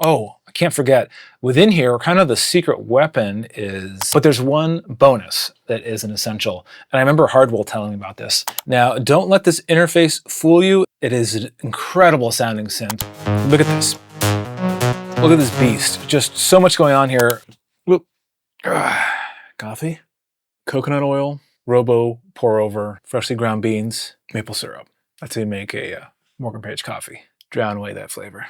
Oh, I can't forget, within here, kind of the secret weapon is, but there's one bonus that is an essential. And I remember Hardwell telling me about this. Now, don't let this interface fool you. It is an incredible sounding synth. Look at this. Look at this beast. Just so much going on here. Whoop. Coffee, coconut oil, Robo pour over, freshly ground beans, maple syrup. That's how you make a Morgan Page coffee. Drown away that flavor.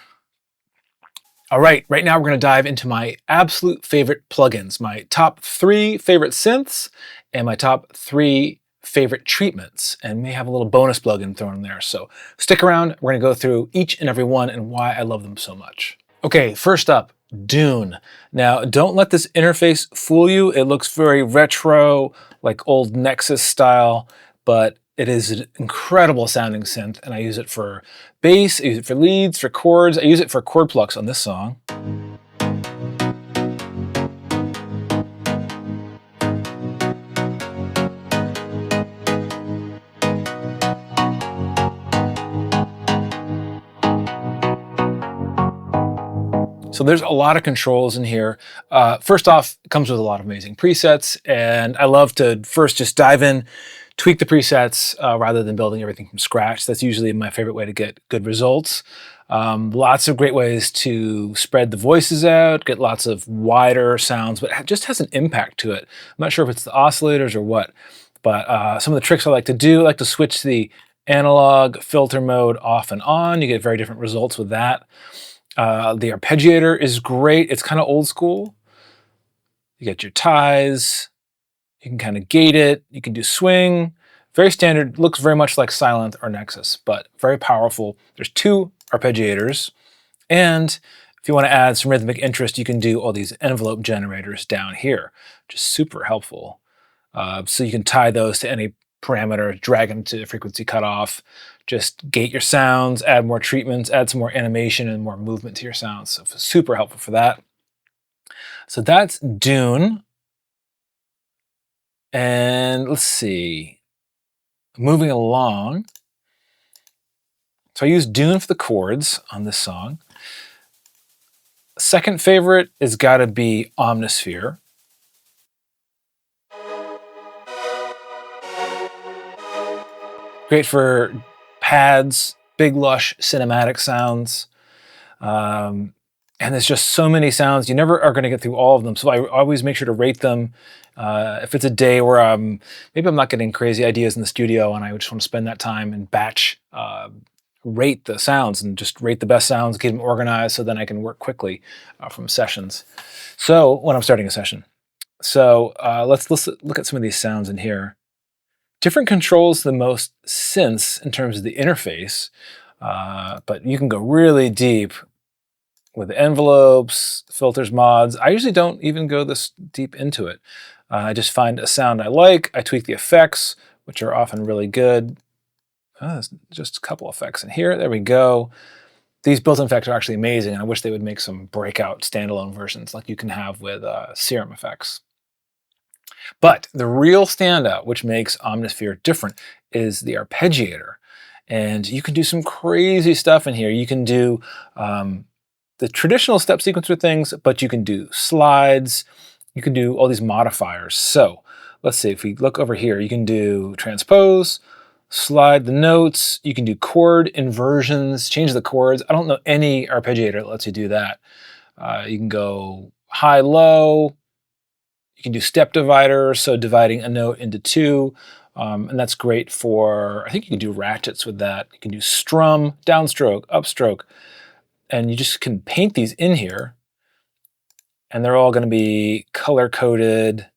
All right, right now we're going to dive into my absolute favorite plugins, my top 3 favorite synths, and my top 3 favorite treatments, and may have a little bonus plugin thrown in there. So stick around, we're going to go through each and every one and why I love them so much. Okay, first up, Dune. Now, don't let this interface fool you. It looks very retro, like old Nexus style, but it is an incredible sounding synth, and I use it for bass, I use it for leads, for chords, I use it for chord plucks on this song. So there's a lot of controls in here. First off, it comes with a lot of amazing presets, and I love to first just dive in, tweak the presets rather than building everything from scratch. That's usually my favorite way to get good results. Lots of great ways to spread the voices out, get lots of wider sounds, but it just has an impact to it. I'm not sure if it's the oscillators or what, but some of the tricks I like to do, I like to switch the analog filter mode off and on. You get very different results with that. The arpeggiator is great. It's kind of old school. You get your ties. You can kind of gate it. You can do swing. Very standard. Looks very much like Silent or Nexus, but very powerful. There's 2 arpeggiators. And if you want to add some rhythmic interest, you can do all these envelope generators down here, which is super helpful. So you can tie those to any parameter, drag them to frequency cutoff, just gate your sounds, add more treatments, add some more animation and more movement to your sounds. So super helpful for that. So that's Dune. And let's see, moving along. So I use Dune for the chords on this song. Second favorite is gotta be Omnisphere. Great for pads, big lush cinematic sounds. And there's just so many sounds. You never are going to get through all of them. So I always make sure to rate them. If it's a day where maybe I'm not getting crazy ideas in the studio and I just want to spend that time and batch rate the sounds and just rate the best sounds, keep them organized so then I can work quickly from sessions. So when I'm starting a session. So let's look at some of these sounds in here. Different controls than most synths in terms of the interface, but you can go really deep with envelopes, filters, mods. I usually don't even go this deep into it. I just find a sound I like, I tweak the effects, which are often really good. There's just a couple effects in here, there we go. These built-in effects are actually amazing, and I wish they would make some breakout standalone versions like you can have with Serum effects. But the real standout, which makes Omnisphere different, is the arpeggiator. And you can do some crazy stuff in here. You can do the traditional step sequencer things, but you can do slides. You can do all these modifiers. So let's see, if we look over here, you can do transpose, slide the notes. You can do chord inversions, change the chords. I don't know any arpeggiator that lets you do that. You can go high, low. You can do step dividers, so dividing a note into 2, and that's great for, I think you can do ratchets with that. You can do strum, downstroke, upstroke, and you just can paint these in here, and they're all going to be color-coded,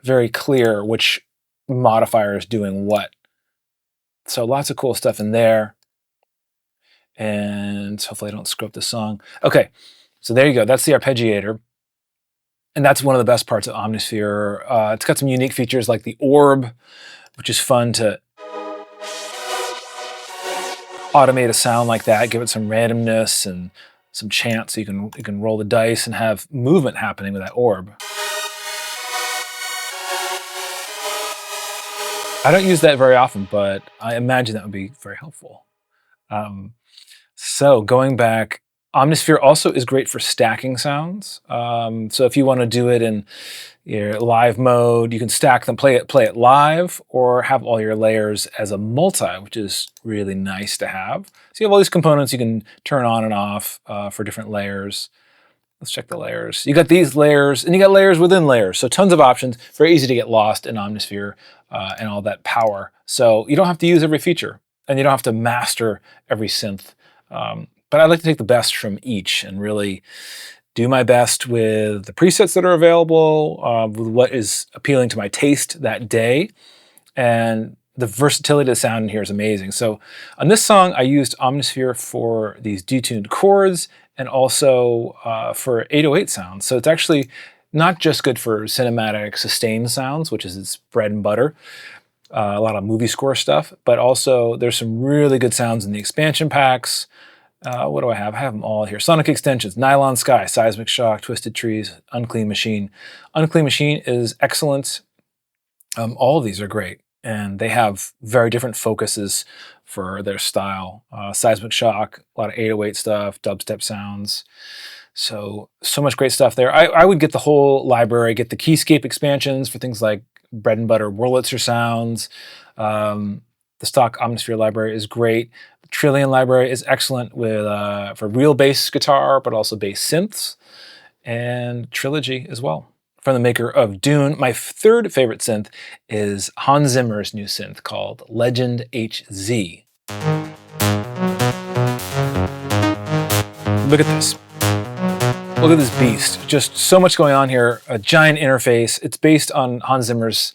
very clear which modifier is doing what. So lots of cool stuff in there, and hopefully I don't screw up the song. Okay, so there you go. That's the arpeggiator. And that's one of the best parts of Omnisphere. It's got some unique features like the orb, which is fun to automate a sound like that, give it some randomness and some chance, so you can roll the dice and have movement happening with that orb. I don't use that very often, but I imagine that would be very helpful. So going back, Omnisphere also is great for stacking sounds. So if you want to do it in your live mode, you can stack them, play it live, or have all your layers as a multi, which is really nice to have. So you have all these components you can turn on and off for different layers. Let's check the layers. You got these layers, and you got layers within layers. So tons of options. Very easy to get lost in Omnisphere and all that power. So you don't have to use every feature, and you don't have to master every synth. But I like to take the best from each and really do my best with the presets that are available, with what is appealing to my taste that day. And the versatility of the sound in here is amazing. So on this song, I used Omnisphere for these detuned chords and also for 808 sounds. So it's actually not just good for cinematic sustained sounds, which is its bread and butter, a lot of movie score stuff, but also there's some really good sounds in the expansion packs. What do I have? I have them all here. Sonic Extensions, Nylon Sky, Seismic Shock, Twisted Trees, Unclean Machine. Unclean Machine is excellent. All of these are great, and they have very different focuses for their style. Seismic Shock, a lot of 808 stuff, dubstep sounds. So much great stuff there. I would get the whole library, get the Keyscape expansions for things like bread and butter Wurlitzer sounds. The stock Omnisphere library is great. The Trillion library is excellent with for real bass guitar, but also bass synths, and Trilogy as well. From the maker of Dune, my third favorite synth is Hans Zimmer's new synth called Legend HZ. Look at this. Look at this beast. Just so much going on here. A giant interface. It's based on Hans Zimmer's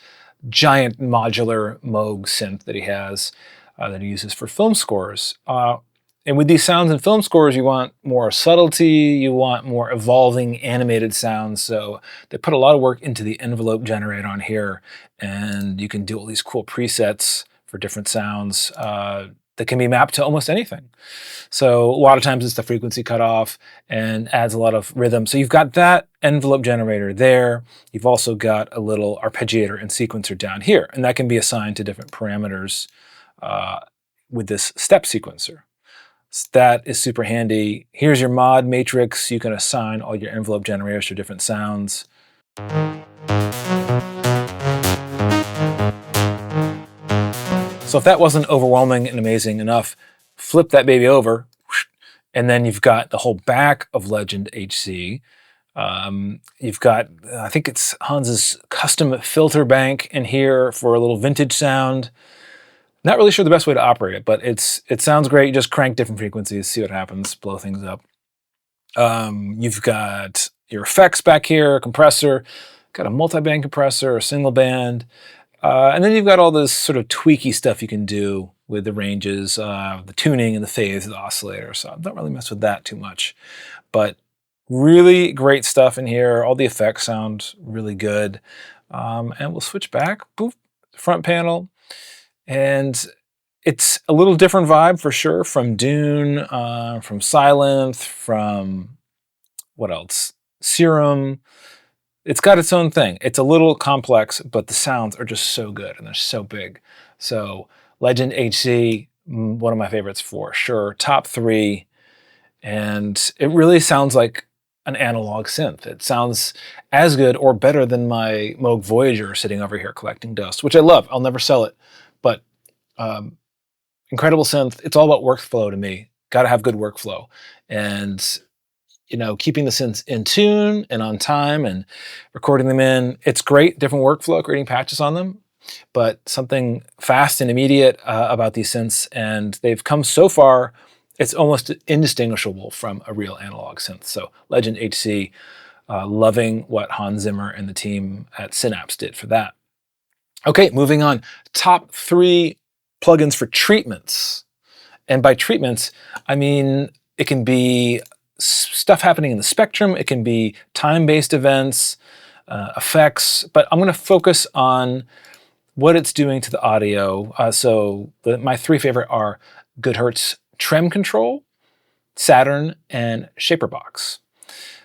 giant modular Moog synth that he has, that he uses for film scores. And with these sounds in film scores, you want more subtlety, you want more evolving animated sounds. So they put a lot of work into the envelope generator on here, and you can do all these cool presets for different sounds that can be mapped to almost anything. So a lot of times it's the frequency cutoff and adds a lot of rhythm. So you've got that envelope generator there. You've also got a little arpeggiator and sequencer down here, and that can be assigned to different parameters with this step sequencer. So that is super handy. Here's your mod matrix. You can assign all your envelope generators to different sounds. So if that wasn't overwhelming and amazing enough, flip that baby over, and then you've got the whole back of Legend HC. You've got, I think it's Hans's custom filter bank in here for a little vintage sound. Not really sure the best way to operate it, but it sounds great. You just crank different frequencies, see what happens, blow things up. You've got your effects back here, compressor, got a multi-band compressor, a single band, and then you've got all this sort of tweaky stuff you can do with the ranges, the tuning and the phase of the oscillator. So I don't really mess with that too much, but really great stuff in here. All the effects sound really good. And we'll switch back, boop, front panel. And it's a little different vibe for sure from Dune, from Silent, from what else? Serum. It's got its own thing. It's a little complex, but the sounds are just so good and they're so big. So Legend HC, one of my favorites for sure. Top 3. And it really sounds like an analog synth. It sounds as good or better than my Moog Voyager sitting over here collecting dust, which I love. I'll never sell it. But incredible synth. It's all about workflow to me. Got to have good workflow. And keeping the synths in tune and on time and recording them in. It's great, different workflow, creating patches on them, but something fast and immediate about these synths, and they've come so far, it's almost indistinguishable from a real analog synth. So Legend HC, loving what Hans Zimmer and the team at Synapse did for that. Okay, moving on. Top 3 plugins for treatments. And by treatments, I mean, it can be stuff happening in the spectrum. It can be time-based events, effects, but I'm going to focus on what it's doing to the audio. My 3 favorite are Goodhertz Trem Control, Saturn, and ShaperBox.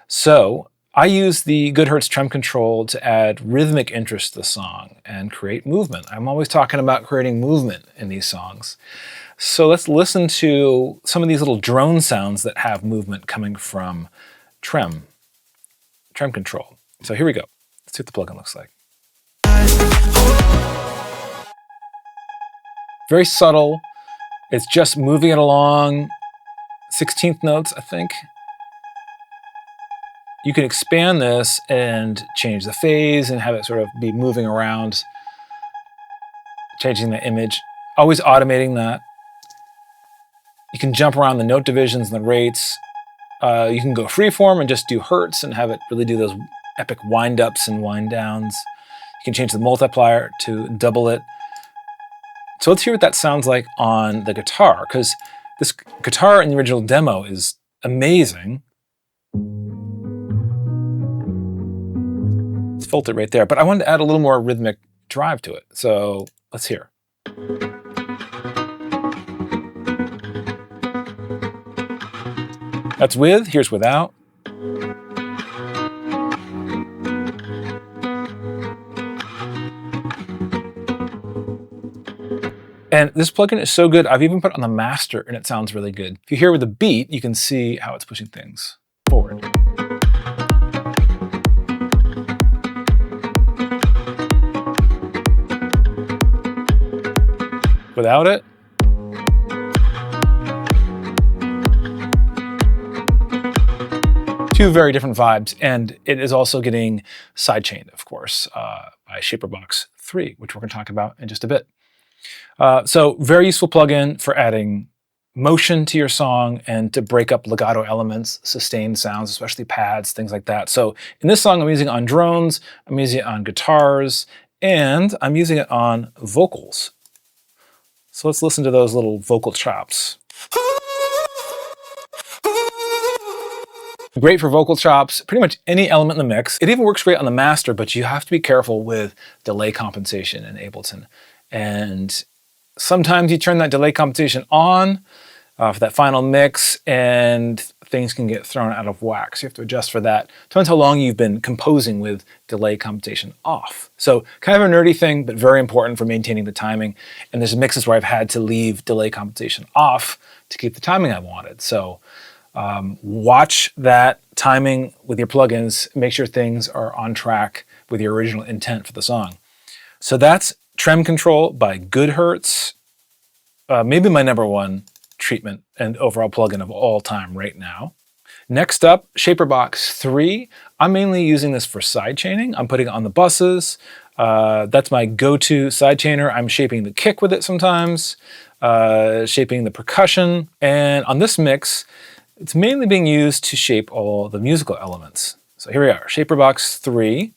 So I use the Goodhertz Trem Control to add rhythmic interest to the song and create movement. I'm always talking about creating movement in these songs. So let's listen to some of these little drone sounds that have movement coming from Trem control. So here we go. Let's see what the plugin looks like. Very subtle. It's just moving it along 16th notes, I think. You can expand this and change the phase and have it sort of be moving around, changing the image, always automating that. You can jump around the note divisions and the rates. You can go freeform and just do hertz and have it really do those epic wind-ups and wind-downs. You can change the multiplier to double it. So let's hear what that sounds like on the guitar, because this guitar in the original demo is amazing. It's filtered right there, but I wanted to add a little more rhythmic drive to it. So let's hear. That's with, here's without. And this plugin is so good, I've even put it on the master and it sounds really good. If you hear with the beat, you can see how it's pushing things forward. Without it, two very different vibes, and it is also getting sidechained, of course, by ShaperBox 3, which we're going to talk about in just a bit. So very useful plugin for adding motion to your song and to break up legato elements, sustained sounds, especially pads, things like that. So in this song, I'm using it on drones, I'm using it on guitars, and I'm using it on vocals. So let's listen to those little vocal chops. Great for vocal chops, pretty much any element in the mix. It even works great on the master, but you have to be careful with delay compensation in Ableton. And sometimes you turn that delay compensation on for that final mix and things can get thrown out of whack. So you have to adjust for that. Depends how long you've been composing with delay compensation off. So kind of a nerdy thing, but very important for maintaining the timing. And there's mixes where I've had to leave delay compensation off to keep the timing I wanted. So watch that timing with your plugins, make sure things are on track with your original intent for the song. So that's Trem Control by Goodhertz. Maybe my #1 treatment and overall plugin of all time right now. Next up, ShaperBox 3. I'm mainly using this for sidechaining. I'm putting it on the buses. That's my go-to sidechainer. I'm shaping the kick with it sometimes, shaping the percussion. And on this mix, it's mainly being used to shape all the musical elements. So here we are, ShaperBox 3.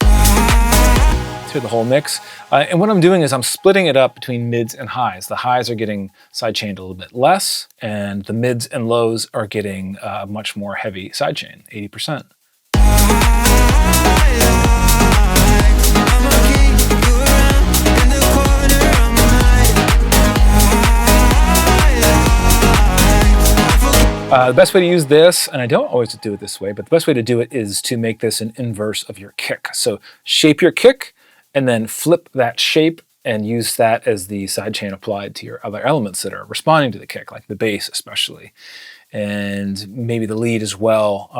Let's hear the whole mix. And what I'm doing is I'm splitting it up between mids and highs. The highs are getting sidechained a little bit less, and the mids and lows are getting much more heavy sidechain, 80%. The best way to use this, and I don't always do it this way, but the best way to do it is to make this an inverse of your kick. So shape your kick and then flip that shape and use that as the sidechain applied to your other elements that are responding to the kick, like the bass especially, and maybe the lead as well.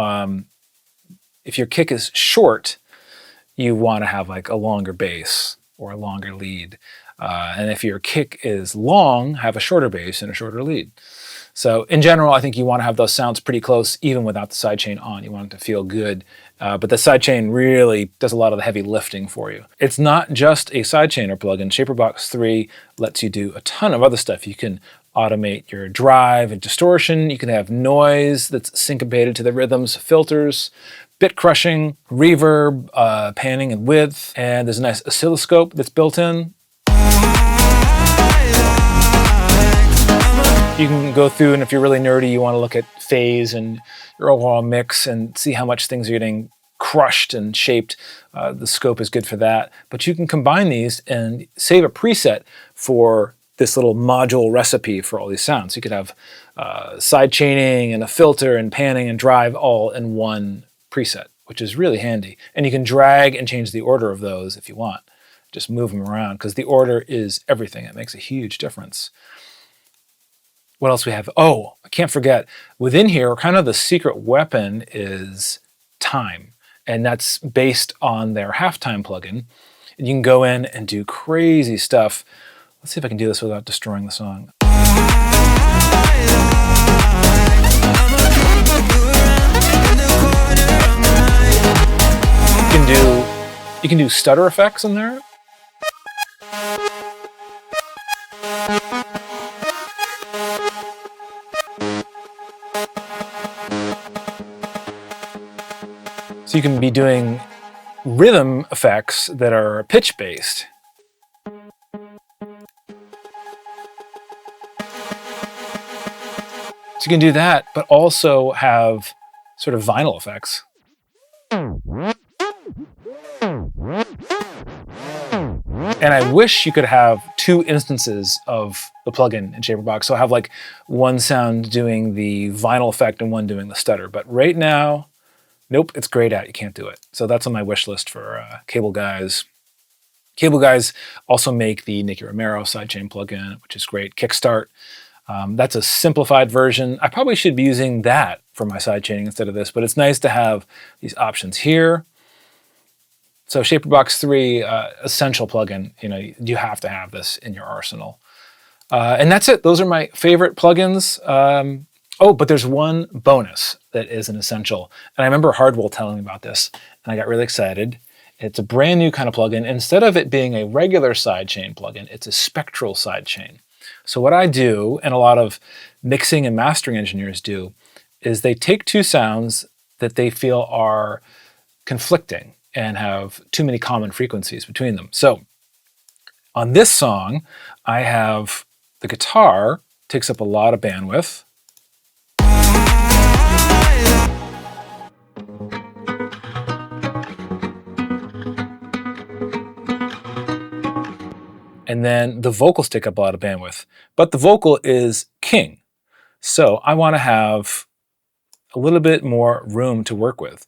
If your kick is short, you want to have like a longer bass or a longer lead. And if your kick is long, have a shorter bass and a shorter lead. So in general, I think you want to have those sounds pretty close even without the sidechain on. You want it to feel good. But the sidechain really does a lot of the heavy lifting for you. It's not just a sidechainer plugin. ShaperBox 3 lets you do a ton of other stuff. You can automate your drive and distortion. You can have noise that's syncopated to the rhythms, filters, bit crushing, reverb, panning and width. And there's a nice oscilloscope that's built in. You can go through, and if you're really nerdy, you want to look at phase and your overall mix and see how much things are getting crushed and shaped. The scope is good for that. But you can combine these and save a preset for this little module recipe for all these sounds. You could have side chaining and a filter and panning and drive all in one preset, which is really handy. And you can drag and change the order of those if you want. Just move them around, because the order is everything. It makes a huge difference. What else we have? Oh, I can't forget. Within here, kind of the secret weapon is time. And that's based on their halftime plugin. And you can go in and do crazy stuff. Let's see if I can do this without destroying the song. You can do stutter effects in there. So you can be doing rhythm effects that are pitch-based. So you can do that, but also have sort of vinyl effects. And I wish you could have two instances of the plugin in ShaperBox. So I have like one sound doing the vinyl effect and one doing the stutter. But right now, nope, it's grayed out. You can't do it. So that's on my wish list for Cable Guys. Cable Guys also make the Nicky Romero sidechain plugin, which is great. Kickstart. That's a simplified version. I probably should be using that for my sidechaining instead of this, but it's nice to have these options here. So ShaperBox 3, essential plugin, you have to have this in your arsenal. And that's it. Those are my favorite plugins. Oh, but there's one bonus that is an essential. And I remember Hardwell telling me about this, and I got really excited. It's a brand new kind of plugin. Instead of it being a regular sidechain plugin, it's a spectral sidechain. So what I do, and a lot of mixing and mastering engineers do, is they take two sounds that they feel are conflicting and have too many common frequencies between them. So on this song, I have the guitar takes up a lot of bandwidth. And then the vocals take up a lot of bandwidth, but the vocal is king. So I want to have a little bit more room to work with.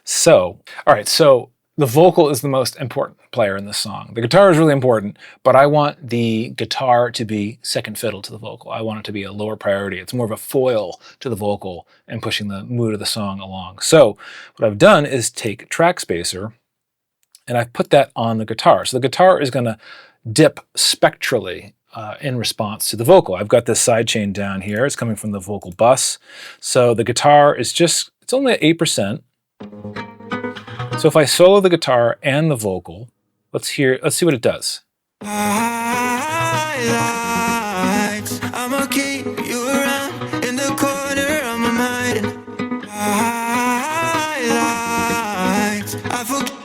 So, all right, so the vocal is the most important player in this song. The guitar is really important, but I want the guitar to be second fiddle to the vocal. I want it to be a lower priority. It's more of a foil to the vocal and pushing the mood of the song along. So what I've done is take Trackspacer and I've put that on the guitar. So the guitar is going to dip spectrally in response to the vocal. I've got this sidechain down here. It's coming from the vocal bus. So the guitar is it's only at 8%. So if I solo the guitar and the vocal, let's see what it does.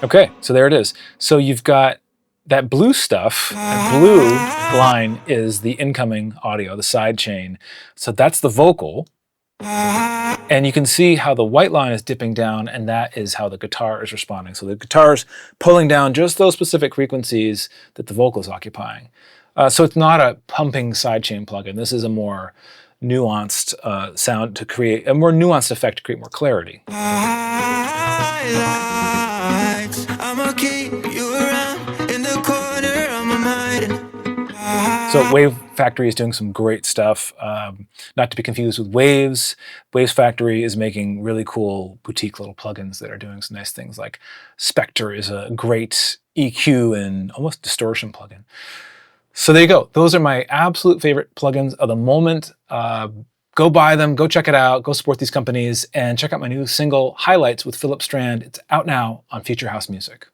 Okay, so there it is. So you've got that blue stuff, that blue line is the incoming audio, the side chain. So that's the vocal. And you can see how the white line is dipping down, and that is how the guitar is responding. So the guitar is pulling down just those specific frequencies that the vocal is occupying. So it's not a pumping sidechain plugin. This is a more nuanced sound to create, a more nuanced effect to create more clarity. So Wave Factory is doing some great stuff, not to be confused with Waves. Waves Factory is making really cool boutique little plugins that are doing some nice things, like Spectre is a great EQ and almost distortion plugin. So there you go. Those are my absolute favorite plugins of the moment. Go buy them, go check it out, go support these companies, and check out my new single, Highlights with Philip Strand. It's out now on Future House Music.